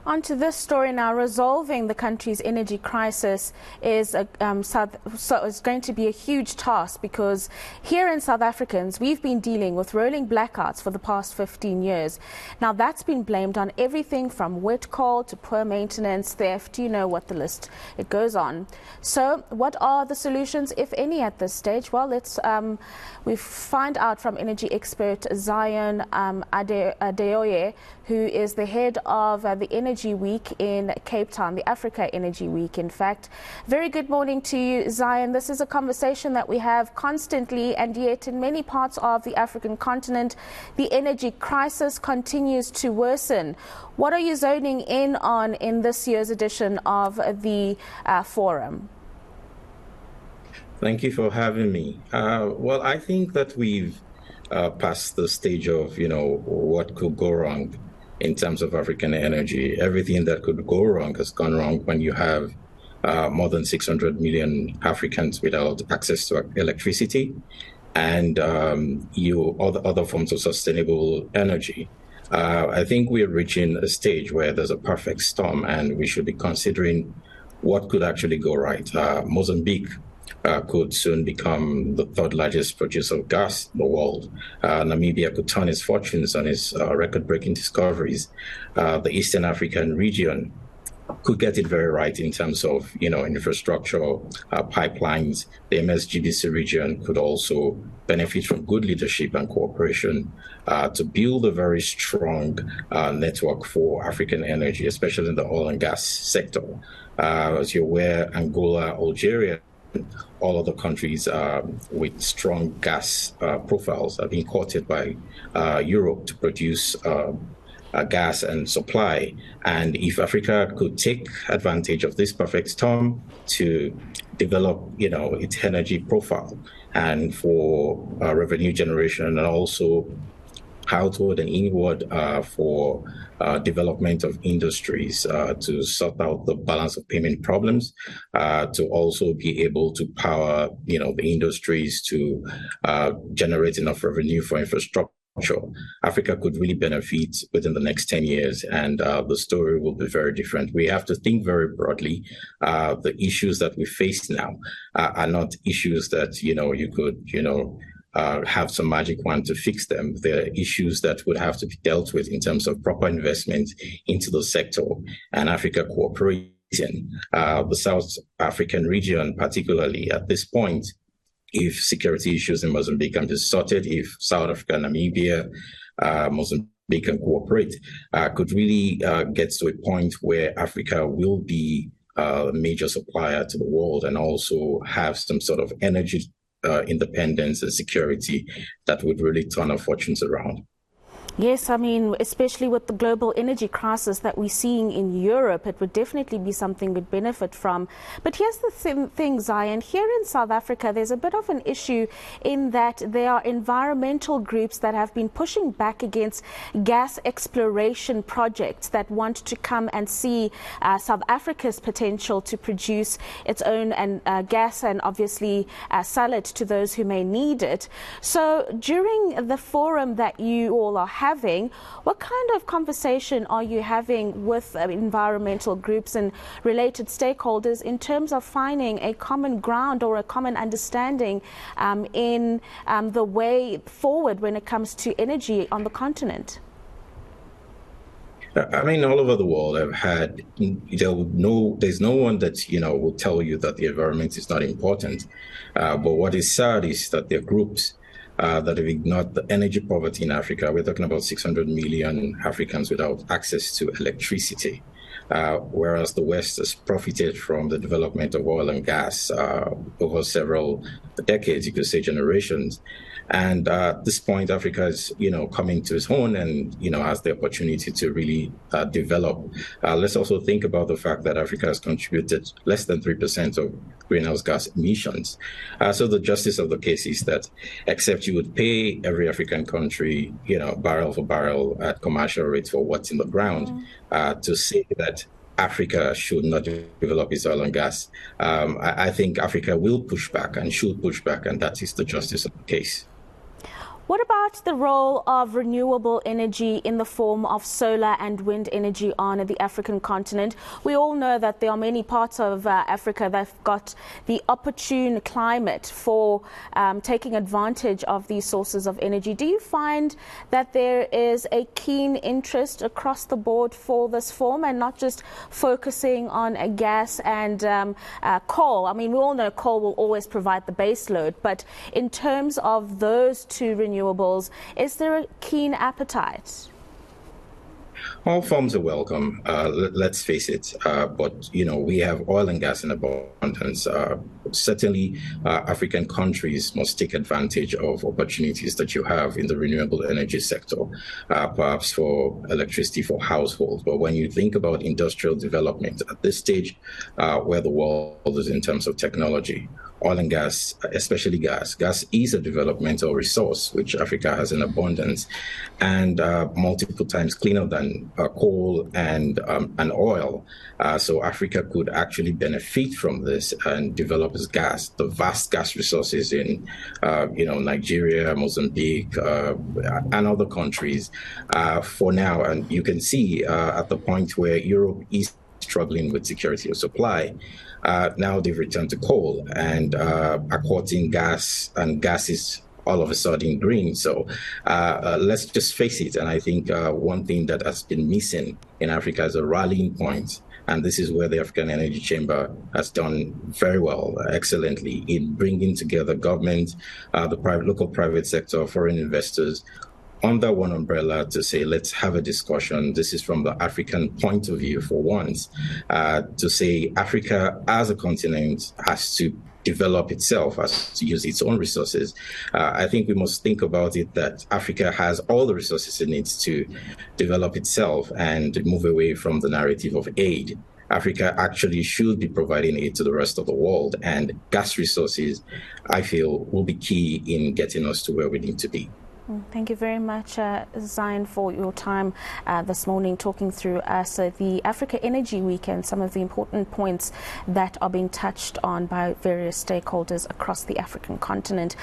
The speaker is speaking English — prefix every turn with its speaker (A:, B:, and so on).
A: On to this story now. Resolving the country's energy crisis is going to be a huge task, because here in South Africans, we've been dealing with rolling blackouts for the past 15 years. Now, that's been blamed on everything from wet coal to poor maintenance, theft, you know what the list, it goes on. So what are the solutions, if any, at this stage? Well, we find out from energy expert Zion Adeoye, who is the head of the Energy Week in Cape Town, the Africa Energy Week, in fact. Very good morning to you, Zion. This is a conversation that we have constantly, and yet in many parts of the African continent, the energy crisis continues to worsen. What are you zoning in on in this year's edition of the forum?
B: Thank you for having me. Well, I think that we've passed the stage of, what could go wrong in terms of African energy. Everything that could go wrong has gone wrong when you have more than 600 million Africans without access to electricity and other forms of sustainable energy. I think we're reaching a stage where there's a perfect storm, and we should be considering what could actually go right. Mozambique could soon become the third largest producer of gas in the world. Namibia could turn its fortunes on its record-breaking discoveries. The Eastern African region could get it very right in terms of, infrastructure, pipelines. The MSGBC region could also benefit from good leadership and cooperation to build a very strong network for African energy, especially in the oil and gas sector. As you're aware, Angola, Algeria, all other countries with strong gas profiles are being courted by Europe to produce gas and supply. And if Africa could take advantage of this perfect storm to develop, its energy profile and for revenue generation, and also outward and inward for development of industries to sort out the balance of payment problems, to also be able to power, the industries to generate enough revenue for infrastructure. Africa could really benefit within the next 10 years, and the story will be very different. We have to think very broadly. The issues that we face now are not issues that, you could, have some magic wand to fix them. They're issues that would have to be dealt with in terms of proper investment into the sector and Africa cooperating. The South African region, particularly at this point, if security issues in Mozambique can be sorted, if South Africa, Namibia, Mozambique can cooperate, could really get to a point where Africa will be a major supplier to the world and also have some sort of energy independence and security that would really turn our fortunes around.
A: Yes, I mean, especially with the global energy crisis that we're seeing in Europe, it would definitely be something we'd benefit from. But here's the thing, Zion. Here in South Africa, there's a bit of an issue in that there are environmental groups that have been pushing back against gas exploration projects that want to come and see South Africa's potential to produce its own gas and obviously sell it to those who may need it. So during the forum that you all are having, what kind of conversation are you having with environmental groups and related stakeholders in terms of finding a common ground or a common understanding in the way forward when it comes to energy on the continent?
B: I mean, all over the world, I've had, there's no one that, will tell you that the environment is not important. But what is sad is that there are groups that have ignored the energy poverty in Africa. We're talking about 600 million Africans without access to electricity, whereas the West has profited from the development of oil and gas over several decades, you could say generations. And at this point, Africa is, coming to its own and, has the opportunity to really develop. Let's also think about the fact that Africa has contributed less than 3% of greenhouse gas emissions. So the justice of the case is that except you would pay every African country, barrel for barrel at commercial rates for what's in the ground, to say that Africa should not develop its oil and gas. I think Africa will push back and should push back, and that is the justice of the case.
A: What about the role of renewable energy in the form of solar and wind energy on the African continent? We all know that there are many parts of Africa that have got the opportune climate for taking advantage of these sources of energy. Do you find that there is a keen interest across the board for this form and not just focusing on gas and coal? I mean, we all know coal will always provide the base load, but in terms of those two renewables, is there a keen appetite?
B: All forms are welcome, let's face it. But, we have oil and gas in abundance. Certainly, African countries must take advantage of opportunities that you have in the renewable energy sector, perhaps for electricity for households. But when you think about industrial development at this stage, where the world is in terms of technology, oil and gas, especially gas is a developmental resource which Africa has in abundance, and multiple times cleaner than coal and oil. So Africa could actually benefit from this and develop its gas, the vast gas resources in Nigeria, Mozambique, and other countries for now. And you can see at the point where Europe is struggling with security of supply. Now they've returned to coal and are quoting gas, and gas is all of a sudden green. So let's just face it. And I think one thing that has been missing in Africa is a rallying point. And this is where the African Energy Chamber has done very well, excellently, in bringing together government, the local private sector, foreign investors, under one umbrella to say, let's have a discussion. This is from the African point of view for once, to say Africa as a continent has to develop itself, has to use its own resources. I think we must think about it that Africa has all the resources it needs to develop itself and move away from the narrative of aid. Africa actually should be providing aid to the rest of the world, and gas resources, I feel, will be key in getting us to where we need to be.
A: Thank you very much, Zion, for your time this morning talking through us the Africa Energy Week and some of the important points that are being touched on by various stakeholders across the African continent.